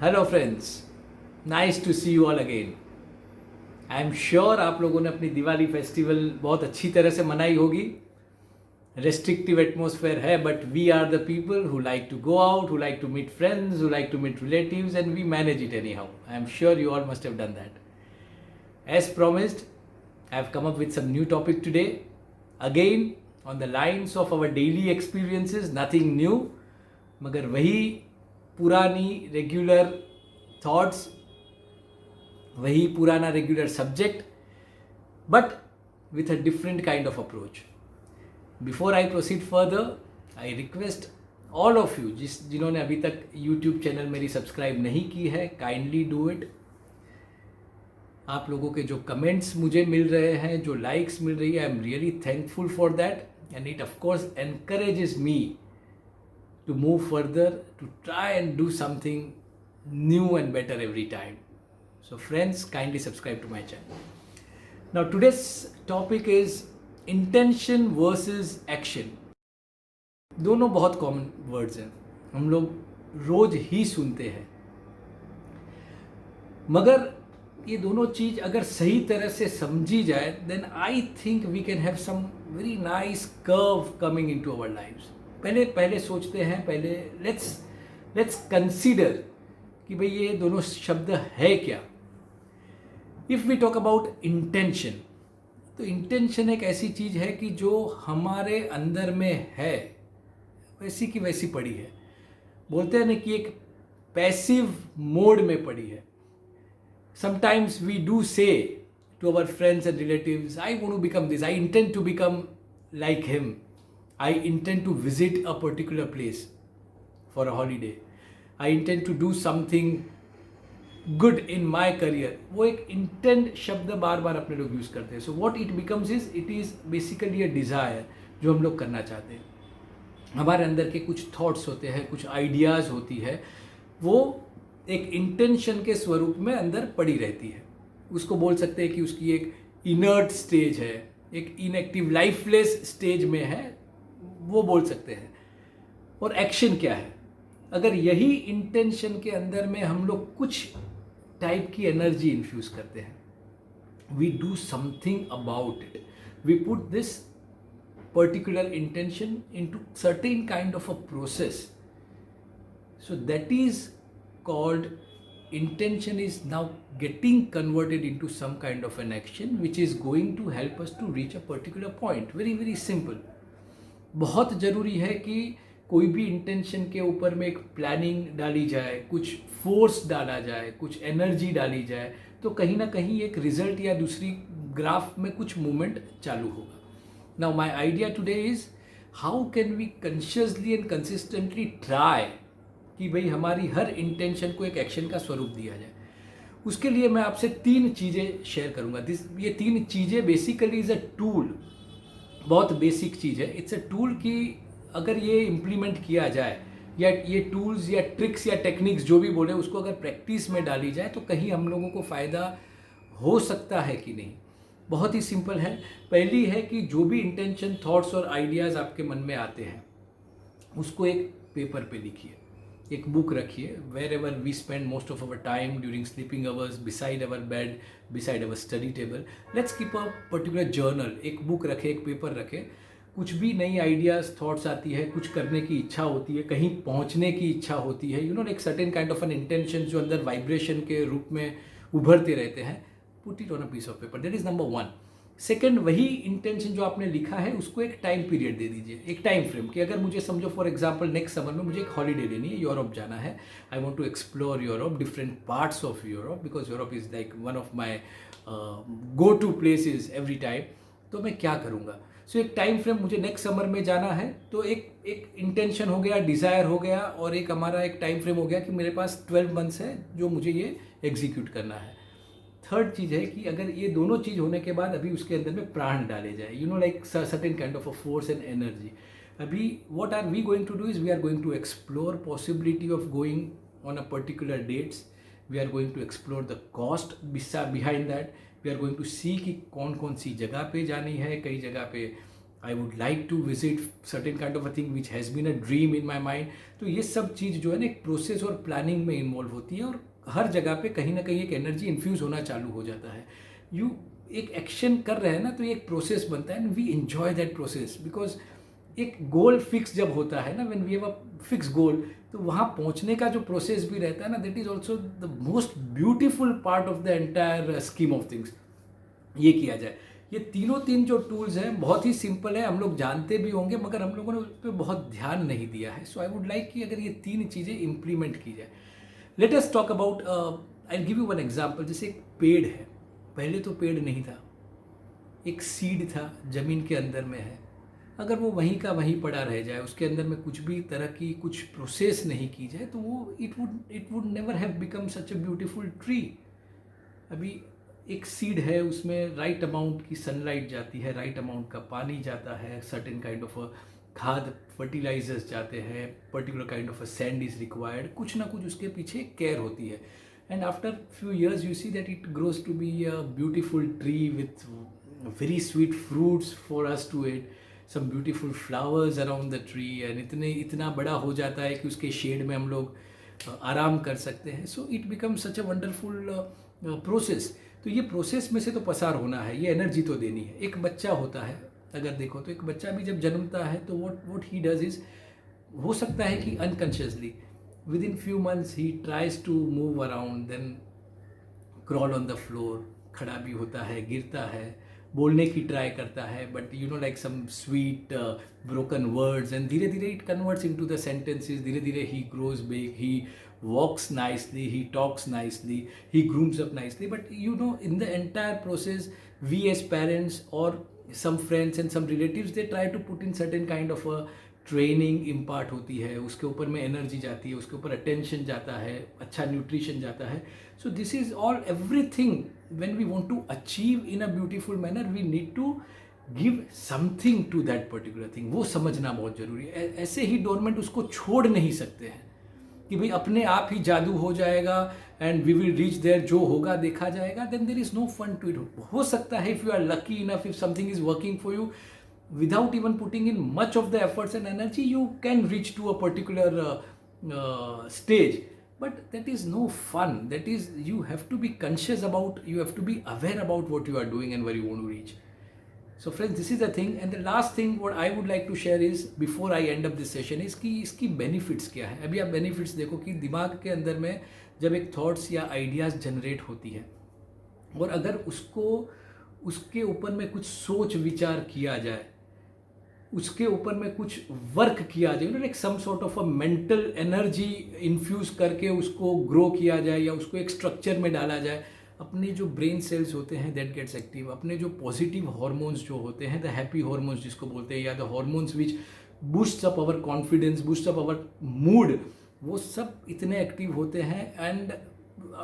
Hello friends, nice to see you all again. I am sure आप लोगों ने अपनी दिवाली फेस्टिवल बहुत अच्छी तरह से मनाई होगी। रेस्ट्रिक्टिव एटमोसफेयर है, but we are the people who like to go out, who like to meet friends, who like to meet relatives, and we manage it anyhow. I am sure you all must have done that. As promised, I have come up with some new topic today. Again, on the lines of our daily experiences, nothing new, मगर वही पुरानी regular thoughts, वही पुराना regular subject, but with a different kind of approach. Before I proceed further, I request all of you जिन्होंने अभी तक YouTube channel मेरी subscribe नहीं की है, काइंडली डू इट। आप लोगों के जो कमेंट्स मुझे मिल रहे हैं, जो लाइक्स मिल रही है, I am really thankful for that, and it of course encourages me to move further, to try and do something new and better every time. So friends, kindly subscribe to my channel. Now today's topic is intention versus action. दोनों बहुत common words हैं, हम लोग रोज ही सुनते हैं, मगर ये दोनों चीज अगर सही तरह से समझी जाए, then I think we can have some very nice curve coming into our lives. पहले सोचते हैं, पहले लेट्स कंसीडर कि भाई ये दोनों शब्द है क्या। If we talk about intention, तो इंटेंशन एक ऐसी चीज है कि जो हमारे अंदर में है, वैसी की वैसी पड़ी है। बोलते हैं ना कि एक पैसिव मोड में पड़ी है। Sometimes we do say to our friends and relatives, I want to become this, I intend to become like him, I intend to visit a particular place for a holiday, I intend to do something good in my career. वो एक intent शब्द बार बार अपने लोग use करते हैं। So what it becomes is, it is basically a desire जो हम लोग करना चाहते हैं। हमारे अंदर के कुछ थॉट्स होते हैं, कुछ आइडियाज़ होती है, वो एक इंटेंशन के स्वरूप में अंदर पड़ी रहती है। उसको बोल सकते हैं कि उसकी एक इनर्ट स्टेज है, एक इनएक्टिव लाइफलेस स्टेज में है, वो बोल सकते हैं। और एक्शन क्या है? अगर यही इंटेंशन के अंदर में हम लोग कुछ टाइप की एनर्जी इन्फ्यूज करते हैं, we do something about it, we put this particular intention into certain kind of a process, so that is called intention is now getting converted into some kind of an action which is going to help us to reach a particular point. Very very simple. बहुत ज़रूरी है कि कोई भी intention के ऊपर में एक प्लानिंग डाली जाए, कुछ फोर्स डाला जाए, कुछ एनर्जी डाली जाए, तो कहीं ना कहीं एक रिजल्ट या दूसरी ग्राफ में कुछ मूवमेंट चालू होगा। Now my idea today is how can we consciously and consistently try कि भाई हमारी हर इंटेंशन को एक एक्शन का स्वरूप दिया जाए। उसके लिए मैं आपसे 3 चीज़ें शेयर करूंगा। ये 3 चीज़ें बेसिकली इज़ अ टूल, बहुत बेसिक चीज़ है। इट्स अ टूल कि अगर ये इम्प्लीमेंट किया जाए, या ये टूल्स या ट्रिक्स या टेक्निक्स जो भी बोले, उसको अगर प्रैक्टिस में डाली जाए तो कहीं हम लोगों को फ़ायदा हो सकता है कि नहीं। बहुत ही सिंपल है। पहली है कि जो भी इंटेंशन, थॉट्स और आइडियाज़ आपके मन में आते हैं, उसको एक पेपर पे लिखिए, एक बुक रखिए। Wherever we spend most of our time during sleeping hours, beside our bed, beside our study table, let's keep a particular journal. एक बुक रखे, एक पेपर रखे। कुछ भी नई आइडियाज़, थॉट्स आती है, कुछ करने की इच्छा होती है, कहीं पहुंचने की इच्छा होती है, एक certain kind of an intention जो अंदर वाइब्रेशन के रूप में उभरते रहते हैं, put it on a piece of paper. That is number 1। Second, वही इंटेंशन जो आपने लिखा है उसको एक टाइम पीरियड दे दीजिए, एक टाइम फ्रेम कि अगर मुझे समझो फॉर एग्जांपल नेक्स्ट समर में मुझे एक हॉलीडे लेनी है, यूरोप जाना है, I want to explore Europe, different parts of Europe, because Europe is like one of my go to places every time. तो मैं क्या करूँगा? सो एक टाइम फ्रेम, मुझे नेक्स्ट समर में जाना है, तो एक इंटेंशन हो गया, डिज़ायर हो गया, और एक हमारा एक टाइम फ्रेम हो गया कि मेरे पास 12 मंथ्स है जो मुझे ये एग्जीक्यूट करना है। थर्ड चीज़ है कि अगर ये दोनों चीज़ होने के बाद अभी उसके अंदर में प्राण डाले जाए, like certain kind of a force and energy. अभी what are we going to do is we are going to explore possibility of going on a particular dates, we are going to explore the cost behind that, we are going to see कि कौन कौन सी जगह पे जानी है, कई जगह पे I would like to visit certain kind of a thing which has been a dream in my mind. तो ये सब चीज़ जो है ना एक प्रोसेस और प्लानिंग में इन्वॉल्व होती है, और हर जगह पे कहीं ना कहीं एक एनर्जी इन्फ्यूज़ होना चालू हो जाता है. यू एक एक्शन कर रहे हैं ना, तो ये एक प्रोसेस बनता है, and we enjoy that process. Because एक गोल फिक्स जब होता है ना, when we have a fix goal, तो वहाँ पहुँचने का जो प्रोसेस भी रहता है ना, that is also the most beautiful part of the entire scheme of things. ये किया जाए. ये तीन जो टूल्स हैं बहुत ही सिंपल है, हम लोग जानते भी होंगे, मगर हम लोगों ने उस पर बहुत ध्यान नहीं दिया है. सो आई वुड लाइक कि अगर ये 3 चीज़ें इम्प्लीमेंट की जाए. Let us talk about, I give you one example. जैसे एक पेड़ है, पहले तो पेड़ नहीं था, एक सीड था, ज़मीन के अंदर में है. अगर वो वहीं का वहीं पड़ा रह जाए, उसके अंदर में कुछ भी तरह की कुछ प्रोसेस नहीं की जाए, तो वो it would never have become such a beautiful tree. अभी एक सीड है, उसमें राइट अमाउंट की सनलाइट जाती है, राइट अमाउंट का पानी जाता है, सर्टेन काइंड ऑफ खाद फर्टिलाइजर्स जाते हैं, particular kind of a sand is required, कुछ ना कुछ उसके पीछे केयर होती है. And after few years you see that it grows to be a beautiful tree with very sweet fruits for us to eat, some beautiful flowers around the tree, and इतना बड़ा हो जाता है कि उसके शेड में हम लोग आराम कर सकते हैं. So it become such a wonderful process. तो ये प्रोसेस में से तो पसार होना है, ये एनर्जी तो देनी है. एक बच्चा होता है, अगर देखो तो एक बच्चा भी जब जन्मता है, तो व्हाट ही डज इज, हो सकता है कि unconsciously within few months ही tries to move around, then crawl on the floor, खड़ा भी होता है, गिरता है, बोलने की ट्राई करता है, but you know like some sweet broken words, and धीरे धीरे it converts into the sentences. धीरे धीरे he grows big, he walks nicely, he talks nicely, he grooms up nicely. But you know, in the entire process, we as parents or some friends and some relatives, they try to put in certain kind of a training impart होती है, उसके ऊपर में energy जाती है, उसके ऊपर attention जाता है, अच्छा न्यूट्रिशन जाता है. So this is all everything. When we want to achieve in a beautiful manner, we need to give something to that particular thing. वो समझना बहुत जरूरी है. ऐसे ही डोरमेंट उसको छोड़ नहीं सकते हैं कि भाई अपने आप ही जादू हो जाएगा and we will reach there, जो होगा देखा जाएगा. Then there is no fun to it. हो सकता है if you are lucky enough, if something is working for you, without even putting in much of the efforts and energy, you can reach to a particular stage, but that is no fun. That is, you have to be conscious about, you have to be aware about what you are doing and where you want to reach. So friends, this is the thing, and the last thing what I would like to share is, before I end up this session, is कि इसकी benefits क्या है. अभी आप benefits देखो कि दिमाग के अंदर में जब एक thoughts या ideas generate होती है, और अगर उसको उसके ऊपर में कुछ सोच विचार किया जाए, उसके ऊपर में कुछ वर्क किया जाए, like some sort of a mental energy infuse करके उसको ग्रो किया जाए, या उसको एक स्ट्रक्चर में डाला जाए, अपने जो ब्रेन सेल्स होते हैं दैट गेट्स एक्टिव. अपने जो पॉजिटिव हार्मोन्स जो होते हैं, द हैप्पी हार्मोन्स जिसको बोलते हैं, या the hormones which boosts up our confidence, boost up our mood, वो सब इतने एक्टिव होते हैं, and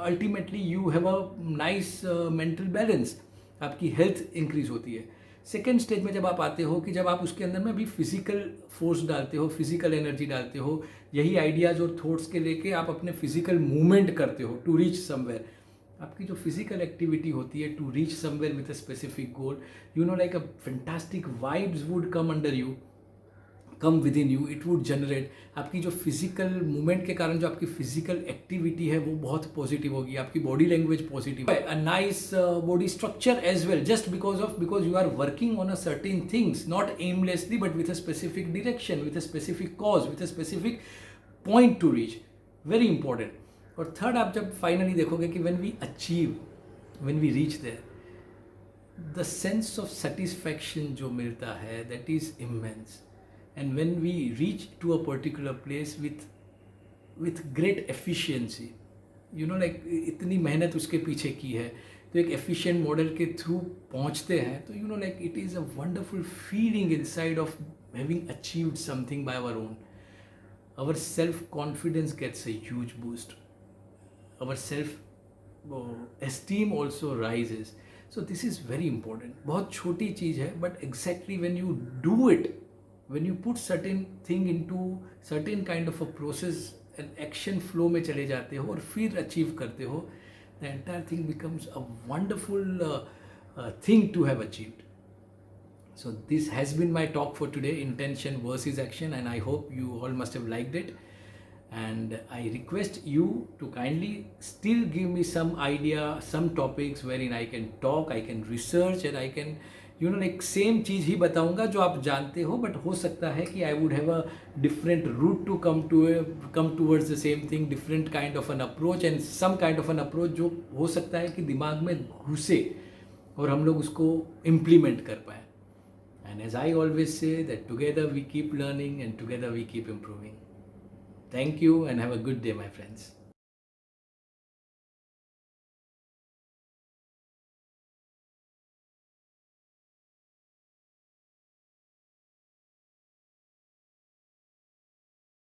ultimately you have a nice mental balance, आपकी हेल्थ इंक्रीज होती है. सेकेंड स्टेज में जब आप आते हो कि जब आप उसके अंदर में भी फिजिकल फोर्स डालते हो, फिजिकल एनर्जी डालते हो, यही आइडियाज़ और थॉट्स के लेके आप अपने फिजिकल मूवमेंट करते हो टू रीच समवेयर. आपकी जो फिजिकल एक्टिविटी होती है to reach somewhere with a specific goal, you know like a fantastic vibes would come under you, come with in you, it would generate. आपकी जो physical movement के कारण जो आपकी फिजिकल एक्टिविटी है वो बहुत पॉजिटिव होगी, आपकी बॉडी लैंग्वेज पॉजिटिव है, a nice body structure as well, just because you are working on a certain things, not aimlessly but with a specific direction, with a specific cause, with a specific point to reach. Very important. और third, आप जब finally देखोगे कि when we achieve, when we reach there, the sense of satisfaction जो मिलता है that is immense. And when we reach to a particular place with great efficiency, you know like इतनी मेहनत उसके पीछे की है, तो एक एफिशिएंट मॉडल के थ्रू पहुंचते हैं, तो you know like it is a wonderful feeling inside of having achieved something by our own. Our self-confidence gets a huge boost. Our self-esteem also rises. So this is very important. बहुत छोटी चीज़ है, but exactly when you do it, when you put certain thing into certain kind of a process and action flow में चले जाते हो और फिर achieve करते हो, the entire thing becomes a wonderful thing to have achieved. So this has been my talk for today, intention versus action, and I hope you all must have liked it. And I request you to kindly still give me some idea, some topics wherein I can talk, I can research, and I can like same चीज़ ही बताऊंगा जो आप जानते हो, but हो सकता है कि I would have a different route to come towards the same thing, different kind of an approach and some kind of an approach जो हो सकता है कि दिमाग में घुसे और हम लोग उसको implement कर पाए. And as I always say that together we keep learning and together we keep improving. Thank you and have a good day, my friends.